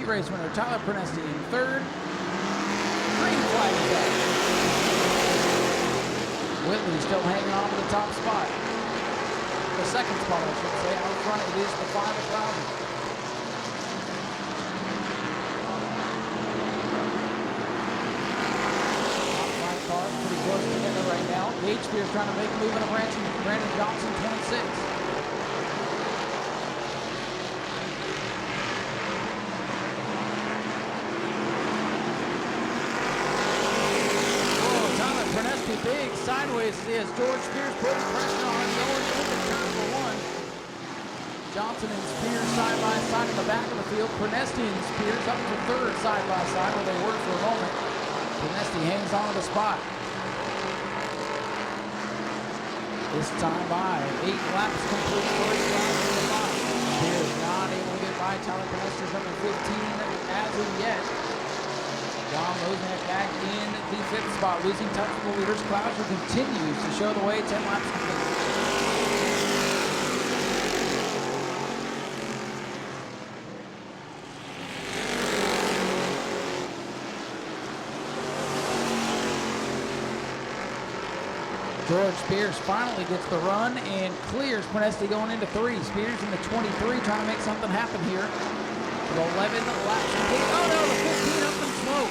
heat race winner, Tyler Prenesti in third. Green flag is up. Whitley still hanging on to the top spot. The second spot, I should say. Out front, it is the 5 of Crowder. Top 5 cars pretty close together right now. Gage Spears trying to make a move in a Brandon Johnson, 26. Big sideways as he has George Spears putting pressure on him going into turn number 1. Johnson and Spears side by side in the back of the field. Prenesti and Spears up to third side by side where they were for a moment. Prenesti hangs on to the spot. This time by 8 laps complete, first round of the 5. Spears not able to get by Tyler Prenesti's number 15 as of yet. John Wozniak back in the 5th spot, losing touch with the leaders. Clouser continues to show the way, 10 laps complete. George Spears finally gets the run and clears Prenesti going into 3. Spears in the 23 trying to make something happen here. 11 laps complete. Oh no, the 15 up in smoke.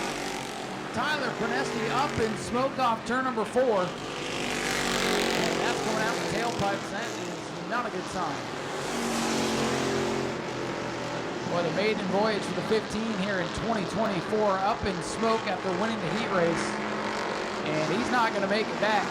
Tyler Prenesti up in smoke off turn number 4. And that's going out the tailpipes. That is not a good sign. Boy, the maiden voyage for the 15 here in 2024 up in smoke after winning the heat race. And he's not going to make it back.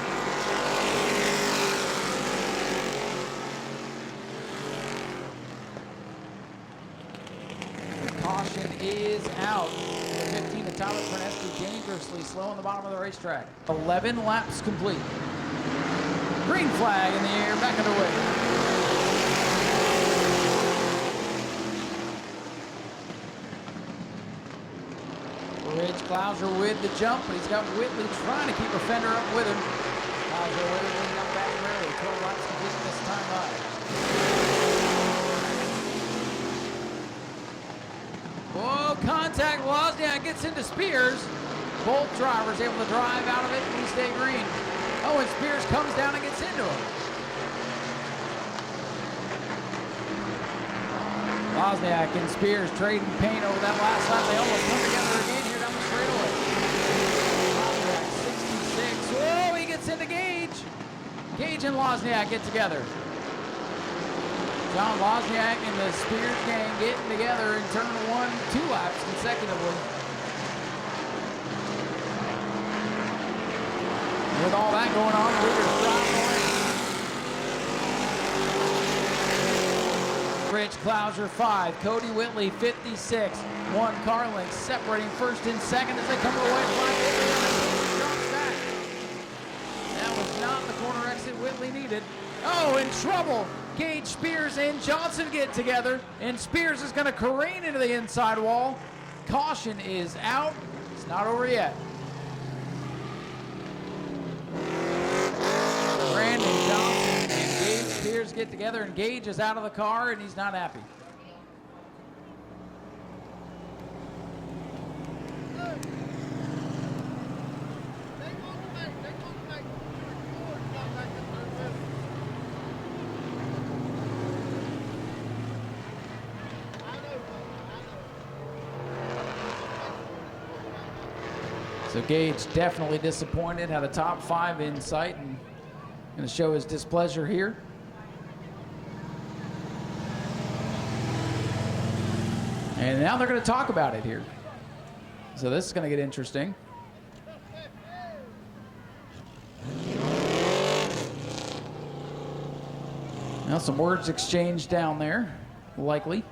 Caution is out. The 15 of Tyler Prenesti dangerously slow on the bottom of the racetrack. 11 laps complete. Green flag in the air, back underway. Ridge Clouser with the jump, but he's got Whitley trying to keep a fender up with him. Clouser Whitley got back early. 12 laps complete this time by. Whoa, contact. Wozniak gets into Spears. Both drivers able to drive out of it and we stay green. Oh, and Spears comes down and gets into him. Wozniak and Spears trading paint over that last lap. They almost come together again here down the straightaway. Wozniak 66. Whoa, he gets into Gage. Gage and Wozniak get together. John Wozniak and the Spears gang getting together in turn 1, 2 laps consecutively. With all that going on, Rich Clouser 5, Cody Whitley 56, 1 car length separating first and second as they come to the white flag. That was not the corner exit Whitley needed. Oh, in trouble. Gage, Spears, and Johnson get together, and Spears is going to careen into the inside wall. Caution is out. It's not over yet. Brandon Johnson and Gage Spears get together, and Gage is out of the car, and he's not happy. So Gage definitely disappointed, had a top 5 in sight and going to show his displeasure here. And now they're going to talk about it here. So this is going to get interesting. Now some words exchanged down there, likely.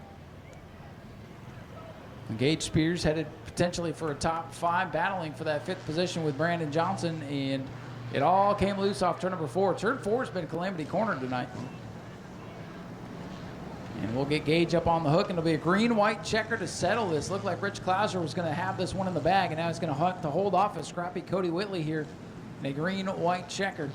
Gage Spears headed potentially for a top 5, battling for that 5th position with Brandon Johnson, and it all came loose off turn number 4. Turn 4 has been Calamity cornered tonight. And we'll get Gage up on the hook, and it'll be a green-white checker to settle this. Looked like Rich Clouser was going to have this one in the bag, and now he's going to have to hold off a scrappy Cody Whitley here in a green-white checkered.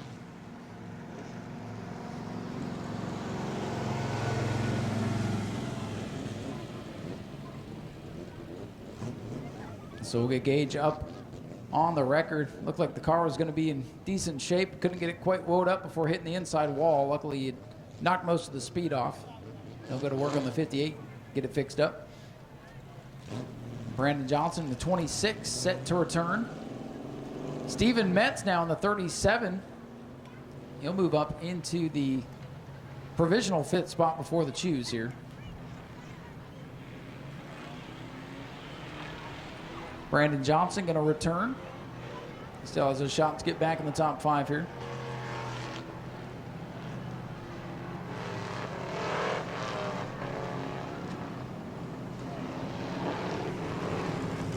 So we'll get Gage up on the record. Looked like the car was going to be in decent shape. Couldn't get it quite woed up before hitting the inside wall. Luckily, it knocked most of the speed off. They'll go to work on the 58, get it fixed up. Brandon Johnson, the 26, set to return. Steven Metz now in the 37. He'll move up into the provisional 5th spot before the choose here. Brandon Johnson going to return. Still has a shot to get back in the top 5 here.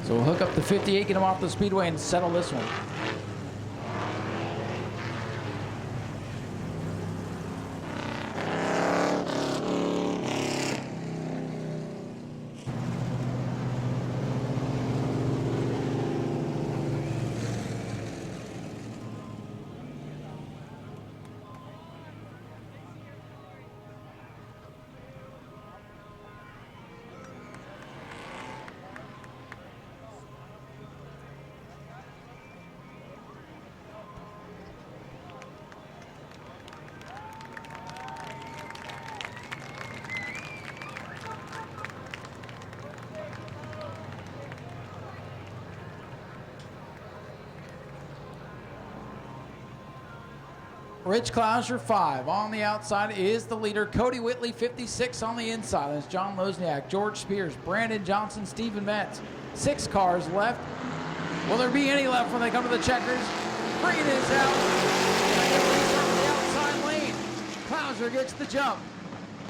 So we'll hook up the 58, get him off the speedway, and settle this one. Rich Clouser, 5. On the outside is the leader. Cody Whitley, 56 on the inside. That's John Lozniak, George Spears, Brandon Johnson, Steven Metz. 6 cars left. Will there be any left when they come to the checkers? Green is out. The outside lane. Clouser gets the jump.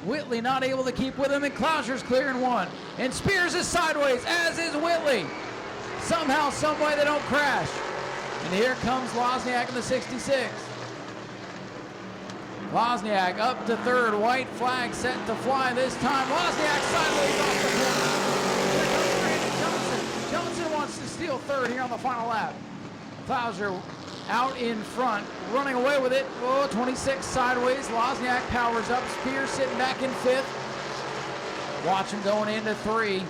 Whitley not able to keep with him, and Clouser's clearing 1. And Spears is sideways, as is Whitley. Somehow, some way they don't crash. And here comes Lozniak in the 66. Lozniak up to 3rd, white flag set to fly this time. Lozniak sideways off the corner. Here comes Brandon Johnson. Johnson wants to steal 3rd here on the final lap. Clouser out in front, running away with it. Oh, 26 sideways. Lozniak powers up. Spears sitting back in 5th. Watch him going into 3.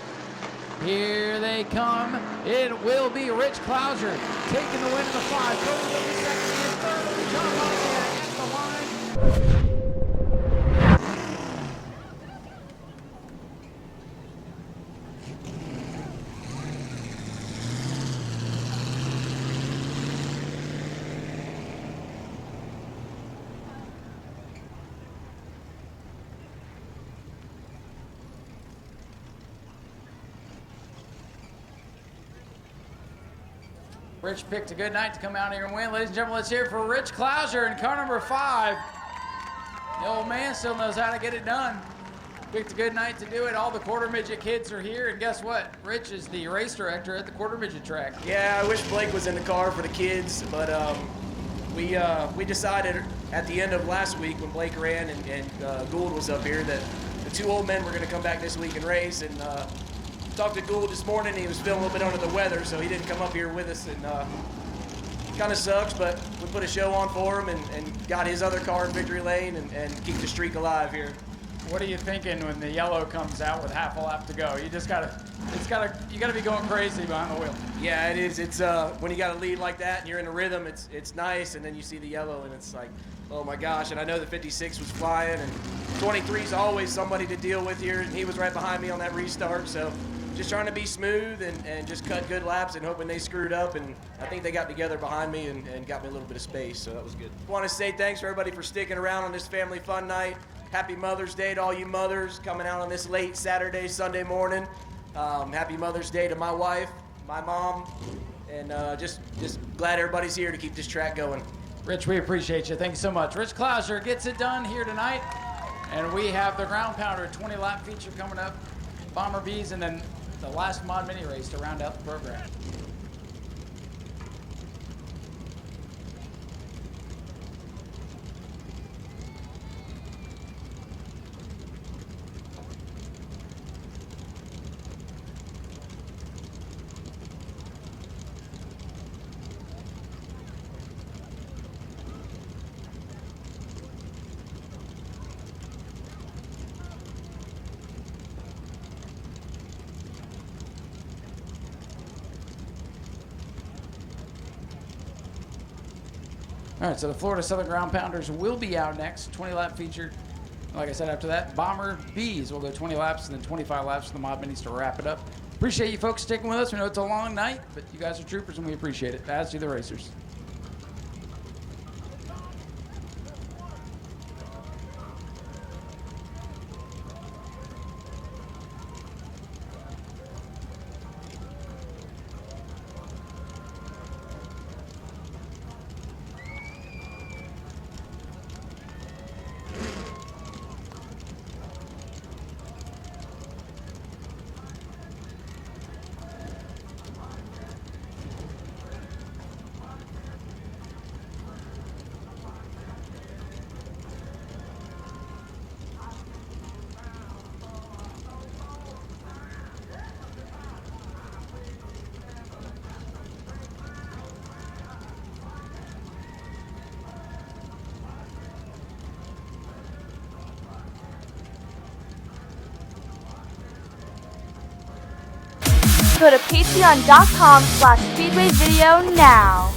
Here they come. It will be Rich Clouser taking the win in the 5. Cody Whitley 2nd and 3rd. John Lozniak at the line. Rich picked a good night to come out here and win. Ladies and gentlemen, let's hear it for Rich Clouser in car number 5. The old man still knows how to get it done. Picked a good night to do it. All the quarter midget kids are here, and guess what? Rich is the race director at the quarter midget track. Yeah, I wish Blake was in the car for the kids, but we decided at the end of last week when Blake ran and Gould was up here that the 2 old men were going to come back this week and race. And talked to Gould this morning. He was feeling a little bit under the weather, so he didn't come up here with us. And kind of sucks, but we put a show on for him and got his other car in victory lane and keep the streak alive here. What are you thinking when the yellow comes out with half a lap to go? You just gotta be going crazy behind the wheel. Yeah, it is. It's when you got a lead like that and you're in a rhythm, it's nice, and then you see the yellow and it's like, oh my gosh. And I know the 56 was flying, and 23 is always somebody to deal with here, and he was right behind me on that restart, so just trying to be smooth and just cut good laps and hoping they screwed up, and I think they got together behind me and got me a little bit of space, so that was good. I want to say thanks for everybody for sticking around on this family fun night. Happy Mother's Day to all you mothers coming out on this late Saturday, Sunday morning. Happy Mother's Day to my wife, my mom, and just glad everybody's here to keep this track going. Rich, we appreciate you. Thank you so much. Rich Clouser gets it done here tonight, and we have the Ground Pounder 20-lap feature coming up, Bomber Bees, and then the last mod mini race to round out the program. All right, so the Florida Southern Ground Pounders will be out next. 20-lap feature. Like I said, after that, Bomber Bees will go 20 laps and then 25 laps for the Mod Minis to wrap it up. Appreciate you folks sticking with us. We know it's a long night, but you guys are troopers and we appreciate it, as do the racers. Go to patreon.com/speedwayvideo now.